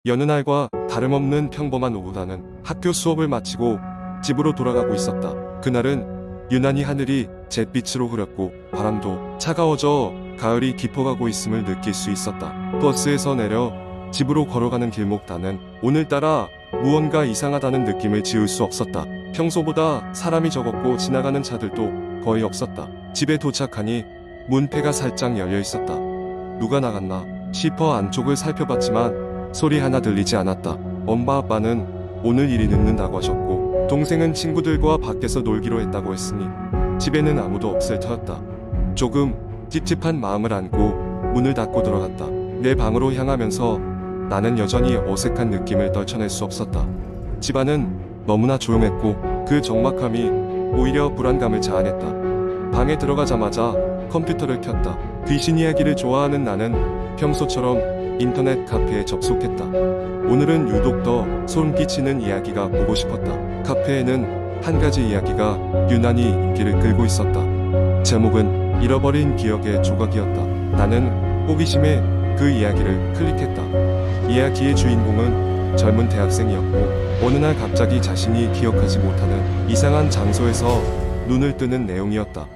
여느 날과 다름없는 평범한 오후 나는 학교 수업을 마치고 집으로 돌아가고 있었다. 그날은 유난히 하늘이 잿빛으로 흐렸고 바람도 차가워져 가을이 깊어가고 있음을 느낄 수 있었다. 버스에서 내려 집으로 걸어가는 길목 나는 오늘따라 무언가 이상하다는 느낌을 지울 수 없었다. 평소보다 사람이 적었고 지나가는 차들도 거의 없었다. 집에 도착하니 문패가 살짝 열려 있었다. 누가 나갔나 싶어 안쪽을 살펴봤지만 소리 하나 들리지 않았다. 엄마 아빠는 오늘 일이 늦는다고 하셨고 동생은 친구들과 밖에서 놀기로 했다고 했으니 집에는 아무도 없을 터였다. 조금 찝찝한 마음을 안고 문을 닫고 들어갔다. 내 방으로 향하면서 나는 여전히 어색한 느낌을 떨쳐낼 수 없었다. 집안은 너무나 조용했고 그 적막함이 오히려 불안감을 자아냈다. 방에 들어가자마자 컴퓨터를 켰다. 귀신 이야기를 좋아하는 나는 평소처럼 인터넷 카페에 접속했다. 오늘은 유독 더 소름 끼치는 이야기가 보고 싶었다. 카페에는 한 가지 이야기가 유난히 인기를 끌고 있었다. 제목은 잃어버린 기억의 조각이었다. 나는 호기심에 그 이야기를 클릭했다. 이야기의 주인공은 젊은 대학생이었고 어느 날 갑자기 자신이 기억하지 못하는 이상한 장소에서 눈을 뜨는 내용이었다.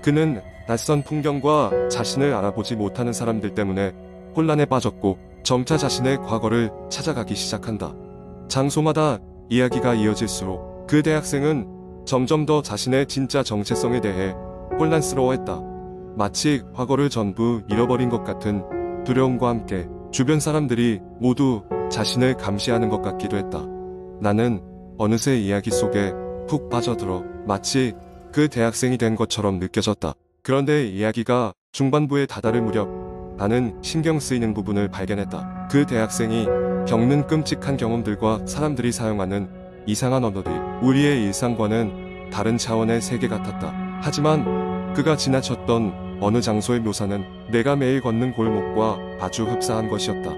그는 낯선 풍경과 자신을 알아보지 못하는 사람들 때문에 혼란에 빠졌고 점차 자신의 과거를 찾아가기 시작한다. 장소마다 이야기가 이어질수록 그 대학생은 점점 더 자신의 진짜 정체성에 대해 혼란스러워했다. 마치 과거를 전부 잃어버린 것 같은 두려움과 함께 주변 사람들이 모두 자신을 감시하는 것 같기도 했다. 나는 어느새 이야기 속에 푹 빠져들어 마치 그 대학생이 된 것처럼 느껴졌다. 그런데 이야기가 중반부에 다다를 무렵 나는 신경 쓰이는 부분을 발견했다. 그 대학생이 겪는 끔찍한 경험들과 사람들이 사용하는 이상한 언어들이 우리의 일상과는 다른 차원의 세계 같았다. 하지만 그가 지나쳤던 어느 장소의 묘사는 내가 매일 걷는 골목과 아주 흡사한 것이었다.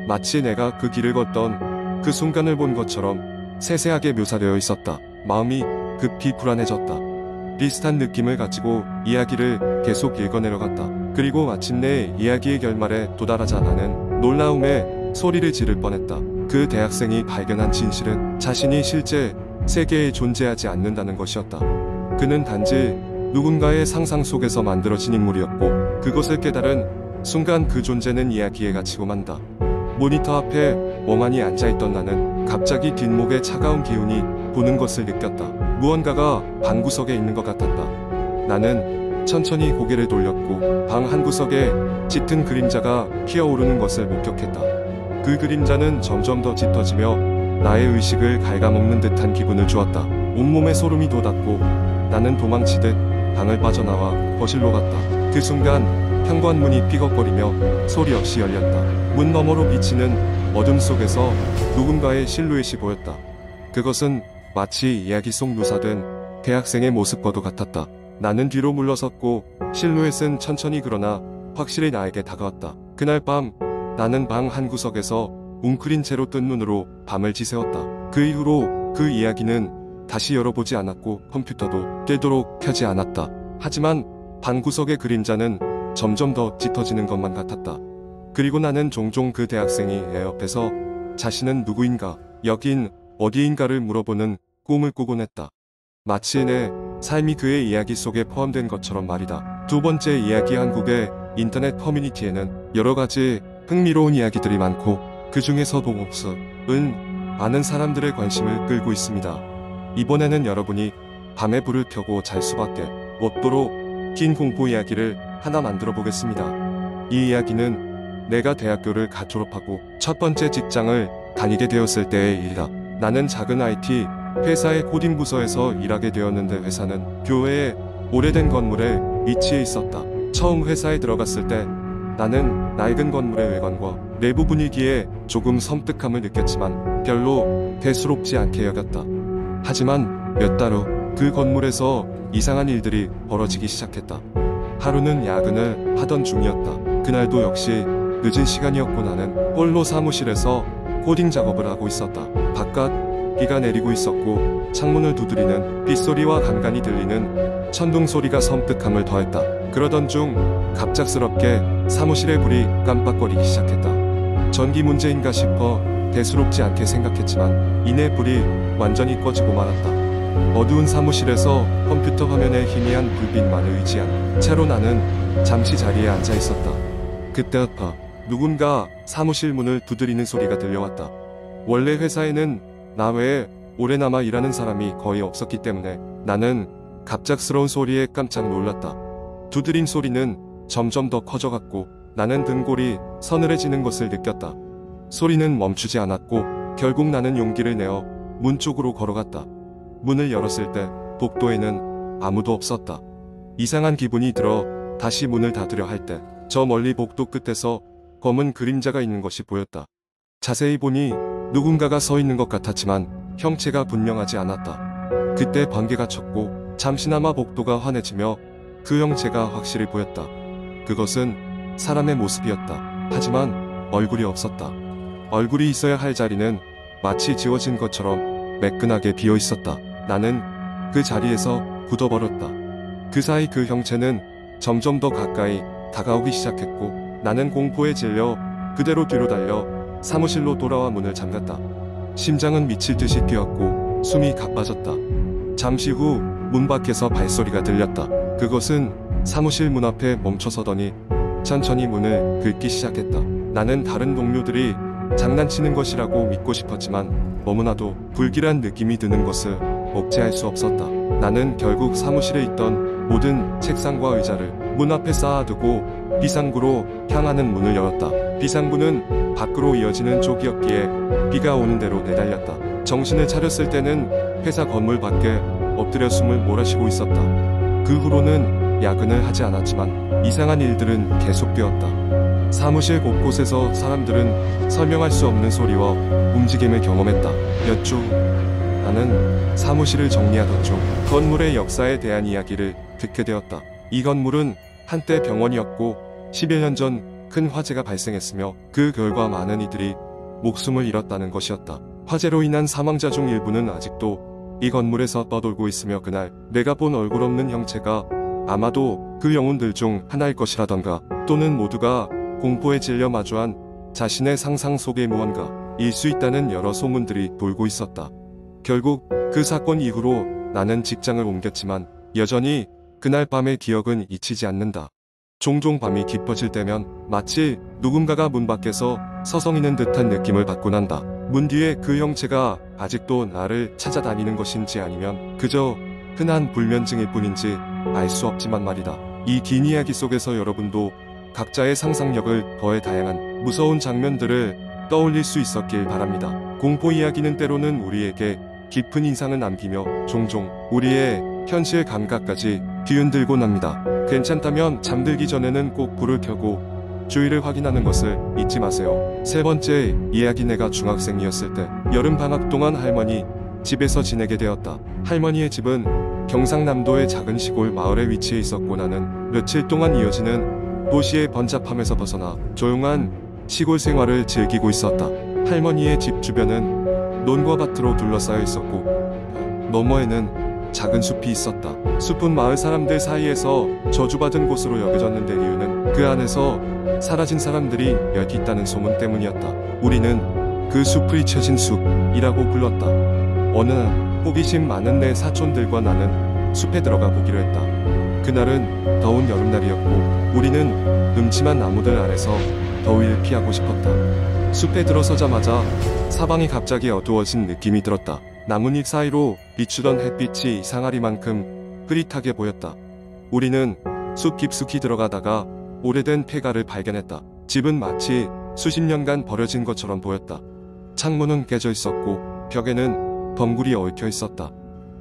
마치 내가 그 길을 걷던 그 순간을 본 것처럼 세세하게 묘사되어 있었다. 마음이 급히 불안해졌다. 비슷한 느낌을 가지고 이야기를 계속 읽어내려갔다. 그리고 마침내 이야기의 결말에 도달하자 나는 놀라움에 소리를 지를 뻔했다. 그 대학생이 발견한 진실은 자신이 실제 세계에 존재하지 않는다는 것이었다. 그는 단지 누군가의 상상 속에서 만들어진 인물이었고 그것을 깨달은 순간 그 존재는 이야기에 갇히고 만다. 모니터 앞에 멍하니 앉아있던 나는 갑자기 뒷목에 차가운 기운이 도는 것을 느꼈다. 무언가가 방구석에 있는 것 같았다. 나는 천천히 고개를 돌렸고 방 한구석에 짙은 그림자가 피어오르는 것을 목격했다. 그 그림자는 점점 더 짙어지며 나의 의식을 갉아먹는 듯한 기분을 주었다. 온몸에 소름이 돋았고 나는 도망치듯 방을 빠져나와 거실로 갔다. 그 순간 현관문이 삐걱거리며 소리 없이 열렸다. 문 너머로 비치는 어둠 속에서 누군가의 실루엣이 보였다. 그것은 마치 이야기 속 묘사된 대학생의 모습과도 같았다. 나는 뒤로 물러섰고 실루엣은 천천히 그러나 확실히 나에게 다가왔다. 그날 밤 나는 방 한구석에서 웅크린 채로 뜬 눈으로 밤을 지새웠다. 그 이후로 그 이야기는 다시 열어보지 않았고 컴퓨터도 되도록 켜지 않았다. 하지만 방구석의 그림자는 점점 더 짙어지는 것만 같았다. 그리고 나는 종종 그 대학생이 내 옆에서 자신은 누구인가, 여긴 어디인가를 물어보는 꿈을 꾸곤 했다. 마치 내 삶이 그의 이야기 속에 포함된 것처럼 말이다. 두 번째 이야기 한국의 인터넷 커뮤니티에는 여러 가지 흥미로운 이야기들이 많고 그 중에서도 목숨은 많은 사람들의 관심을 끌고 있습니다. 이번에는 여러분이 밤에 불을 켜고 잘 수밖에 없도록 긴 공포 이야기를 하나 만들어 보겠습니다. 이 이야기는 내가 대학교를 갓 졸업하고 첫 번째 직장을 다니게 되었을 때의 일이다. 나는 작은 IT 회사의 코딩 부서에서 일하게 되었는데 회사는 교외의 오래된 건물에 위치해 있었다. 처음 회사에 들어갔을 때 나는 낡은 건물의 외관과 내부 분위기에 조금 섬뜩함을 느꼈지만 별로 대수롭지 않게 여겼다. 하지만 몇 달 후 그 건물에서 이상한 일들이 벌어지기 시작했다. 하루는 야근을 하던 중이었다. 그날도 역시 늦은 시간이었고 나는 홀로 사무실에서 코딩 작업을 하고 있었다. 바깥 비가 내리고 있었고 창문을 두드리는 빗소리와 간간이 들리는 천둥 소리가 섬뜩함을 더했다. 그러던 중 갑작스럽게 사무실의 불이 깜빡거리기 시작했다. 전기 문제인가 싶어 대수롭지 않게 생각했지만 이내 불이 완전히 꺼지고 말았다. 어두운 사무실에서 컴퓨터 화면에 희미한 불빛만을 의지한 채로 나는 잠시 자리에 앉아 있었다. 그때였다. 누군가 사무실 문을 두드리는 소리가 들려왔다. 원래 회사에는 나 외에 오래 남아 일하는 사람이 거의 없었기 때문에 나는 갑작스러운 소리에 깜짝 놀랐다. 두드린 소리는 점점 더 커져갔고 나는 등골이 서늘해지는 것을 느꼈다. 소리는 멈추지 않았고 결국 나는 용기를 내어 문 쪽으로 걸어갔다. 문을 열었을 때 복도에는 아무도 없었다. 이상한 기분이 들어 다시 문을 닫으려 할 때 저 멀리 복도 끝에서 검은 그림자가 있는 것이 보였다. 자세히 보니 누군가가 서 있는 것 같았지만 형체가 분명하지 않았다. 그때 번개가 쳤고 잠시나마 복도가 환해지며 그 형체가 확실히 보였다. 그것은 사람의 모습이었다. 하지만 얼굴이 없었다. 얼굴이 있어야 할 자리는 마치 지워진 것처럼 매끈하게 비어 있었다. 나는 그 자리에서 굳어버렸다. 그 사이 그 형체는 점점 더 가까이 다가오기 시작했고 나는 공포에 질려 그대로 뒤로 달려 사무실로 돌아와 문을 잠갔다. 심장은 미칠 듯이 뛰었고 숨이 가빠졌다. 잠시 후 문 밖에서 발소리가 들렸다. 그것은 사무실 문 앞에 멈춰서더니 천천히 문을 긁기 시작했다. 나는 다른 동료들이 장난치는 것이라고 믿고 싶었지만 너무나도 불길한 느낌이 드는 것을 억제할 수 없었다. 나는 결국 사무실에 있던 모든 책상과 의자를 문 앞에 쌓아두고 비상구로 향하는 문을 열었다. 비상구는 밖으로 이어지는 쪽이었기에 비가 오는 대로 내달렸다. 정신을 차렸을 때는 회사 건물 밖에 엎드려 숨을 몰아쉬고 있었다. 그 후로는 야근을 하지 않았지만 이상한 일들은 계속되었다. 사무실 곳곳에서 사람들은 설명할 수 없는 소리와 움직임을 경험했다. 몇 주 후 나는 사무실을 정리하던 중 건물의 역사에 대한 이야기를 듣게 되었다. 이 건물은 한때 병원이었고 11년 전 큰 화재가 발생했으며 그 결과 많은 이들이 목숨을 잃었다는 것이었다. 화재로 인한 사망자 중 일부는 아직도 이 건물에서 떠돌고 있으며 그날 내가 본 얼굴 없는 형체가 아마도 그 영혼들 중 하나일 것이라던가 또는 모두가 공포에 질려 마주한 자신의 상상 속의 무언가 일 수 있다는 여러 소문들이 돌고 있었다. 결국 그 사건 이후로 나는 직장을 옮겼지만 여전히 그날 밤의 기억은 잊히지 않는다. 종종 밤이 깊어질 때면 마치 누군가가 문 밖에서 서성이는 듯한 느낌을 받곤 한다. 문 뒤에 그 형체가 아직도 나를 찾아다니는 것인지 아니면 그저 흔한 불면증일 뿐인지 알 수 없지만 말이다. 이 긴 이야기 속에서 여러분도 각자의 상상력을 더해 다양한 무서운 장면들을 떠올릴 수 있었길 바랍니다. 공포 이야기는 때로는 우리에게 깊은 인상을 남기며 종종 우리의 현실 감각까지 뒤흔들곤 합니다. 괜찮다면 잠들기 전에는 꼭 불을 켜고 주위를 확인하는 것을 잊지 마세요. 세 번째 이야기. 내가 중학생이었을 때 여름방학 동안 할머니 집에서 지내게 되었다. 할머니의 집은 경상남도의 작은 시골 마을에 위치해 있었고 나는 며칠 동안 이어지는 도시의 번잡함에서 벗어나 조용한 시골 생활을 즐기고 있었다. 할머니의 집 주변은 논과 밭으로 둘러싸여 있었고 너머에는 작은 숲이 있었다. 숲은 마을 사람들 사이에서 저주받은 곳으로 여겨졌는데 이유는 그 안에서 사라진 사람들이 몇 있다는 소문 때문이었다. 우리는 그 숲을 잊혀진 숲이라고 불렀다. 어느 날 호기심 많은 내 사촌들과 나는 숲에 들어가 보기로 했다. 그날은 더운 여름날이었고 우리는 음침한 나무들 아래서 더위를 피하고 싶었다. 숲에 들어서자마자 사방이 갑자기 어두워진 느낌이 들었다. 나뭇잎 사이로 비추던 햇빛이 이상하리만큼 흐릿하게 보였다. 우리는 숲 깊숙이 들어가다가 오래된 폐가를 발견했다. 집은 마치 수십 년간 버려진 것처럼 보였다. 창문은 깨져 있었고 벽에는 덩굴이 얽혀 있었다.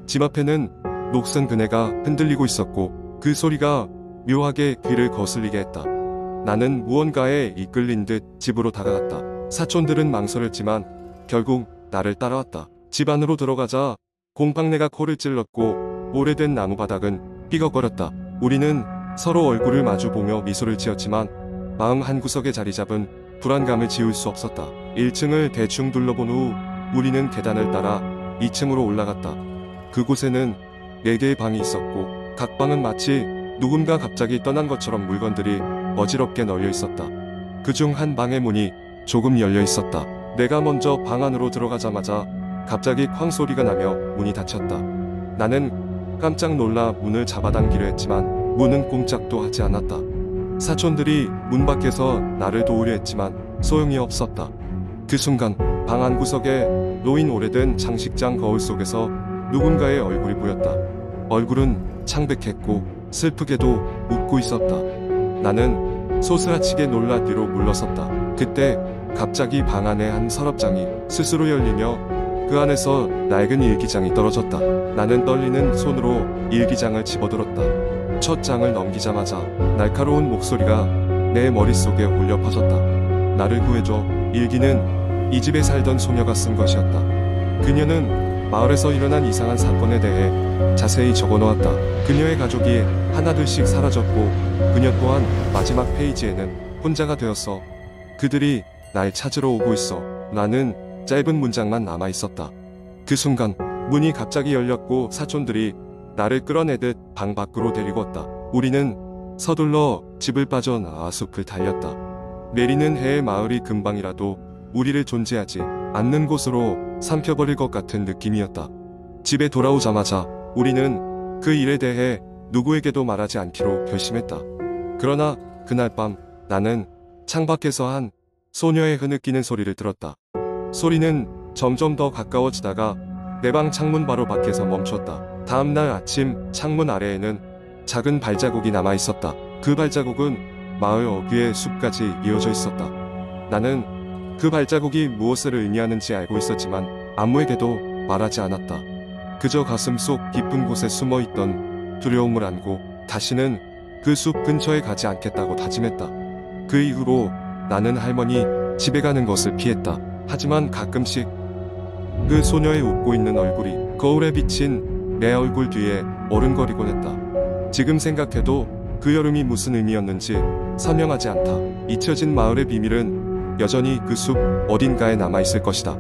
집 앞에는 녹슨 그네가 흔들리고 있었고 그 소리가 묘하게 귀를 거슬리게 했다. 나는 무언가에 이끌린 듯 집으로 다가갔다. 사촌들은 망설였지만 결국 나를 따라왔다. 집 안으로 들어가자 곰팡내가 코를 찔렀고 오래된 나무 바닥은 삐걱거렸다. 우리는 서로 얼굴을 마주보며 미소를 지었지만 마음 한구석에 자리 잡은 불안감을 지울 수 없었다. 1층을 대충 둘러본 후 우리는 계단을 따라 2층으로 올라갔다. 그곳에는 4개의 방이 있었고 각 방은 마치 누군가 갑자기 떠난 것처럼 물건들이 어지럽게 널려 있었다. 그중 한 방의 문이 조금 열려 있었다. 내가 먼저 방 안으로 들어가자마자 갑자기 쾅 소리가 나며 문이 닫혔다. 나는 깜짝 놀라 문을 잡아당기려 했지만 문은 꼼짝도 하지 않았다. 사촌들이 문 밖에서 나를 도우려 했지만 소용이 없었다. 그 순간 방 안구석에 놓인 오래된 장식장 거울 속에서 누군가의 얼굴이 보였다. 얼굴은 창백했고 슬프게도 웃고 있었다. 나는 소스라치게 놀라 뒤로 물러섰다. 그때 갑자기 방 안에 한 서랍장이 스스로 열리며 그 안에서 낡은 일기장이 떨어졌다. 나는 떨리는 손으로 일기장을 집어들었다. 첫 장을 넘기자마자 날카로운 목소리가 내 머릿속에 울려 퍼졌다. 나를 구해줘. 일기는 이 집에 살던 소녀가 쓴 것이었다. 그녀는 마을에서 일어난 이상한 사건에 대해 자세히 적어놓았다. 그녀의 가족이 하나둘씩 사라졌고 그녀 또한 마지막 페이지에는 혼자가 되었어. 그들이 날 찾으러 오고 있어. 나는 짧은 문장만 남아있었다. 그 순간 문이 갑자기 열렸고 사촌들이 나를 끌어내듯 방 밖으로 데리고 왔다. 우리는 서둘러 집을 빠져나와 숲을 달렸다. 내리는 해의 마을이 금방이라도 우리를 존재하지 않는 곳으로 삼켜버릴 것 같은 느낌이었다. 집에 돌아오자마자 우리는 그 일에 대해 누구에게도 말하지 않기로 결심했다. 그러나 그날 밤 나는 창밖에서 한 소녀의 흐느끼는 소리를 들었다. 소리는 점점 더 가까워지다가 내 방 창문 바로 밖에서 멈췄다. 다음날 아침 창문 아래에는 작은 발자국이 남아있었다. 그 발자국은 마을 어귀의 숲까지 이어져 있었다. 나는 그 발자국이 무엇을 의미하는지 알고 있었지만 아무에게도 말하지 않았다. 그저 가슴 속 깊은 곳에 숨어있던 두려움을 안고 다시는 그 숲 근처에 가지 않겠다고 다짐했다. 그 이후로 나는 할머니 집에 가는 것을 피했다. 하지만 가끔씩 그 소녀의 웃고 있는 얼굴이 거울에 비친 내 얼굴 뒤에 어른거리곤 했다. 지금 생각해도 그 여름이 무슨 의미였는지 선명하지 않다. 잊혀진 마을의 비밀은 여전히 그 숲 어딘가에 남아있을 것이다.